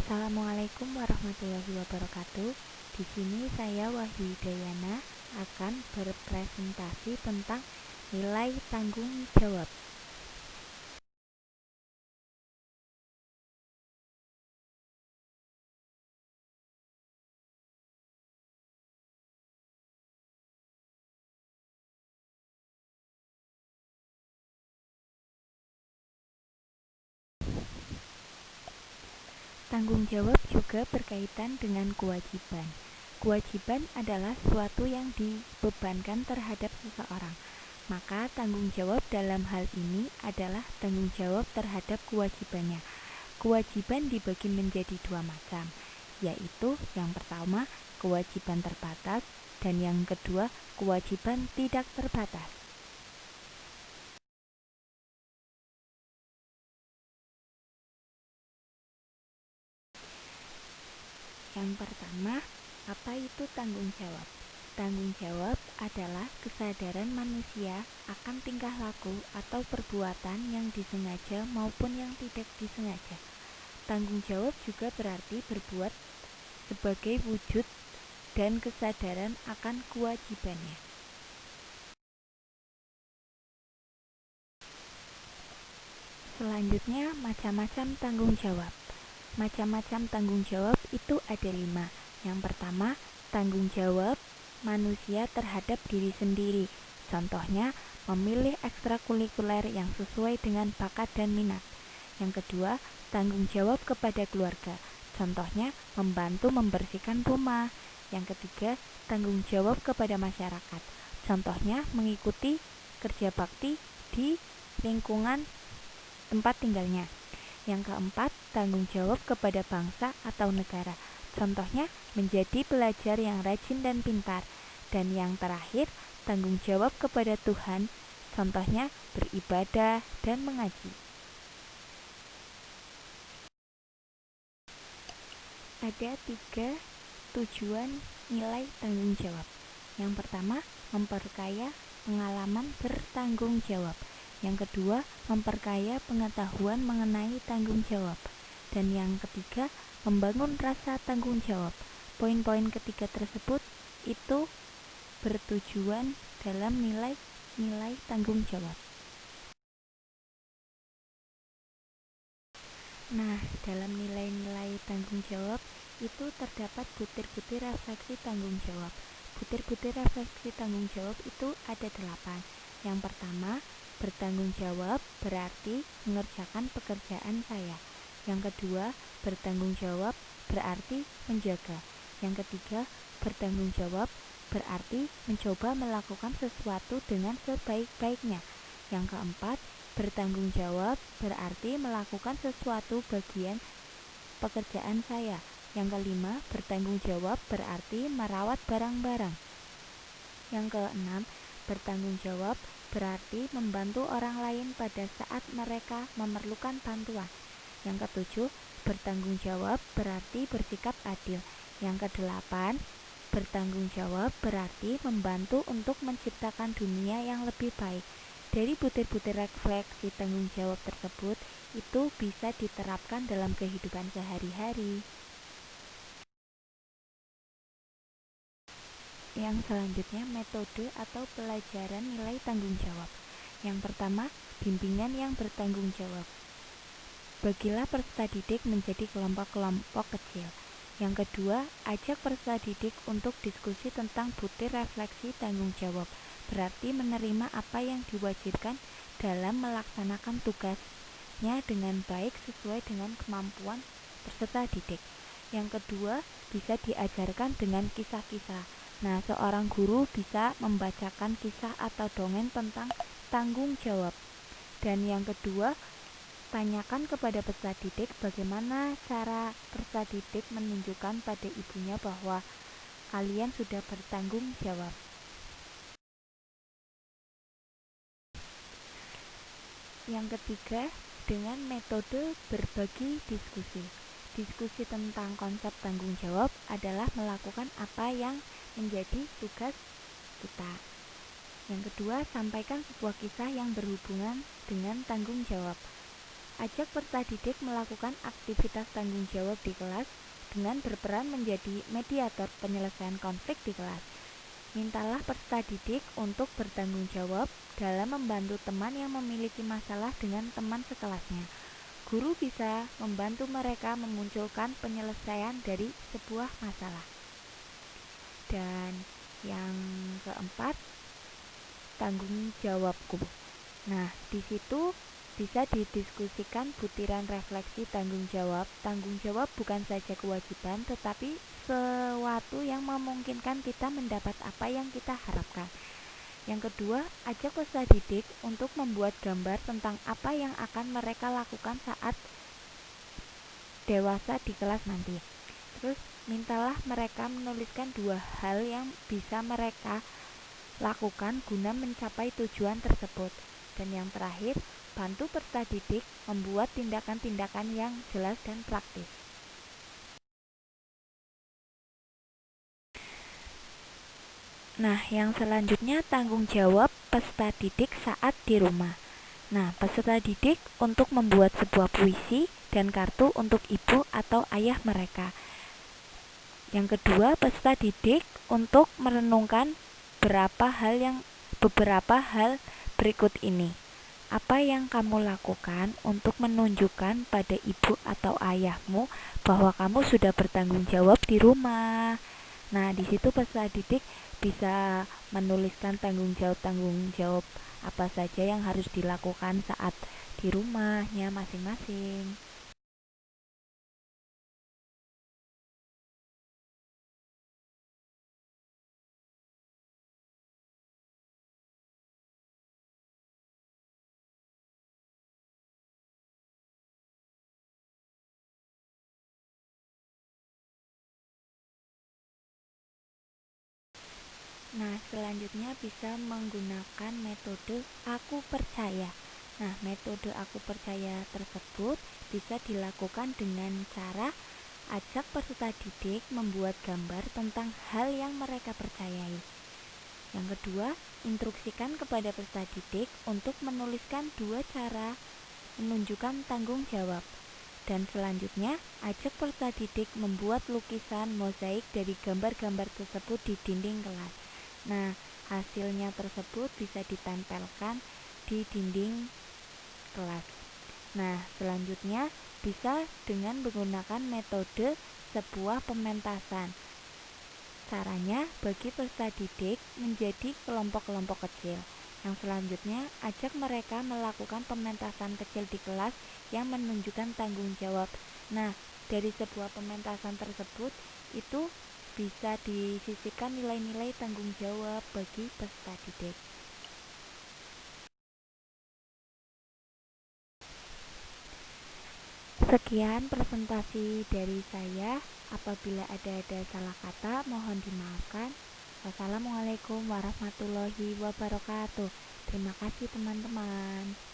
Assalamualaikum warahmatullahi wabarakatuh. Di sini saya Wahyu Hidayana akan berpresentasi tentang nilai tanggung jawab. Tanggung jawab juga berkaitan dengan kewajiban. Kewajiban adalah suatu yang dibebankan terhadap seseorang. Maka tanggung jawab dalam hal ini adalah tanggung jawab terhadap kewajibannya. Kewajiban dibagi menjadi dua macam, yaitu yang pertama kewajiban terbatas dan yang kedua kewajiban tidak terbatas. Yang pertama, apa itu tanggung jawab? Tanggung jawab adalah kesadaran manusia akan tingkah laku atau perbuatan yang disengaja maupun yang tidak disengaja. Tanggung jawab juga berarti berbuat sebagai wujud dan kesadaran akan kewajibannya. Selanjutnya, macam-macam tanggung jawab. Macam-macam tanggung jawab itu ada 5. Yang pertama, tanggung jawab manusia terhadap diri sendiri. Contohnya, memilih ekstrakurikuler yang sesuai dengan bakat dan minat. Yang kedua, tanggung jawab kepada keluarga. Contohnya, membantu membersihkan rumah. Yang ketiga, tanggung jawab kepada masyarakat. Contohnya, mengikuti kerja bakti di lingkungan tempat tinggalnya. Yang keempat, tanggung jawab kepada bangsa atau negara. Contohnya, menjadi pelajar yang rajin dan pintar. Dan yang terakhir, tanggung jawab kepada Tuhan. Contohnya, beribadah dan mengaji. Ada 3 tujuan nilai tanggung jawab. Yang pertama, memperkaya pengalaman bertanggung jawab. Yang kedua, memperkaya pengetahuan mengenai tanggung jawab. Dan yang ketiga, membangun rasa tanggung jawab. Poin-poin ketiga tersebut itu bertujuan dalam nilai tanggung jawab. Nah, dalam nilai-nilai tanggung jawab itu terdapat butir-butir refleksi tanggung jawab. Butir-butir refleksi tanggung jawab itu ada 8. Yang pertama, bertanggung jawab berarti mengerjakan pekerjaan saya. Yang kedua, bertanggung jawab berarti menjaga. Yang ketiga, bertanggung jawab berarti mencoba melakukan sesuatu dengan sebaik-baiknya. Yang keempat, bertanggung jawab berarti melakukan sesuatu bagian pekerjaan saya. Yang kelima, bertanggung jawab berarti merawat barang-barang. Yang keenam, bertanggung jawab berarti membantu orang lain pada saat mereka memerlukan bantuan. Yang ketujuh, bertanggung jawab berarti bersikap adil. Yang kedelapan, bertanggung jawab berarti membantu untuk menciptakan dunia yang lebih baik. Dari butir-butir refleksi tanggung jawab tersebut, itu bisa diterapkan dalam kehidupan sehari-hari. Yang selanjutnya, metode atau pelajaran nilai tanggung jawab. Yang pertama, bimbingan yang bertanggung jawab. Bagilah peserta didik menjadi kelompok-kelompok kecil. Yang kedua, ajak peserta didik untuk diskusi tentang butir refleksi tanggung jawab. Berarti menerima apa yang diwajibkan dalam melaksanakan tugasnya dengan baik sesuai dengan kemampuan peserta didik. Yang kedua, bisa diajarkan dengan kisah-kisah. Nah, seorang guru bisa membacakan kisah atau dongeng tentang tanggung jawab. Dan yang kedua, tanyakan kepada peserta didik bagaimana cara peserta didik menunjukkan pada ibunya bahwa kalian sudah bertanggung jawab. Yang ketiga, dengan metode berbagi diskusi. Diskusi tentang konsep tanggung jawab adalah melakukan apa yang menjadi tugas kita. Yang kedua, sampaikan sebuah kisah yang berhubungan dengan tanggung jawab. ajak peserta didik melakukan aktivitas tanggung jawab di kelas dengan berperan menjadi mediator penyelesaian konflik di kelas. Mintalah peserta didik untuk bertanggung jawab dalam membantu teman yang memiliki masalah dengan teman sekelasnya. Guru bisa membantu mereka memunculkan penyelesaian dari sebuah masalah. Dan yang keempat, tanggung jawabku. Nah, di situ bisa didiskusikan butiran refleksi tanggung jawab. Tanggung jawab bukan saja kewajiban, tetapi sesuatu yang memungkinkan kita mendapat apa yang kita harapkan. Yang kedua, ajak peserta didik untuk membuat gambar tentang apa yang akan mereka lakukan saat dewasa di kelas nanti. Terus, mintalah mereka menuliskan 2 hal yang bisa mereka lakukan guna mencapai tujuan tersebut. Dan yang terakhir, bantu peserta didik membuat tindakan-tindakan yang jelas dan praktis. Nah, yang selanjutnya tanggung jawab peserta didik saat di rumah. Nah, peserta didik untuk membuat sebuah puisi dan kartu untuk ibu atau ayah mereka. Yang kedua, peserta didik untuk merenungkan beberapa hal berikut ini. Apa yang kamu lakukan untuk menunjukkan pada ibu atau ayahmu bahwa kamu sudah bertanggung jawab di rumah? Nah, di situ peserta didik bisa menuliskan tanggung jawab apa saja yang harus dilakukan saat di rumahnya masing-masing. Nah, selanjutnya bisa menggunakan metode aku percaya. Nah, metode aku percaya tersebut bisa dilakukan dengan cara ajak peserta didik membuat gambar tentang hal yang mereka percayai. Yang kedua, instruksikan kepada peserta didik untuk menuliskan 2 cara menunjukkan tanggung jawab. Dan selanjutnya, ajak peserta didik membuat lukisan mozaik dari gambar-gambar tersebut di dinding kelas. Nah, hasilnya tersebut bisa ditempelkan di dinding kelas. Nah, selanjutnya bisa dengan menggunakan metode sebuah pementasan. Caranya, bagi peserta didik menjadi kelompok-kelompok kecil. Yang selanjutnya, ajak mereka melakukan pementasan kecil di kelas yang menunjukkan tanggung jawab. Nah, dari sebuah pementasan tersebut, itu bisa disisipkan nilai-nilai tanggung jawab bagi peserta didik. Sekian presentasi dari saya. Apabila ada salah kata, mohon dimaafkan. Wassalamualaikum warahmatullahi wabarakatuh. Terima kasih teman-teman.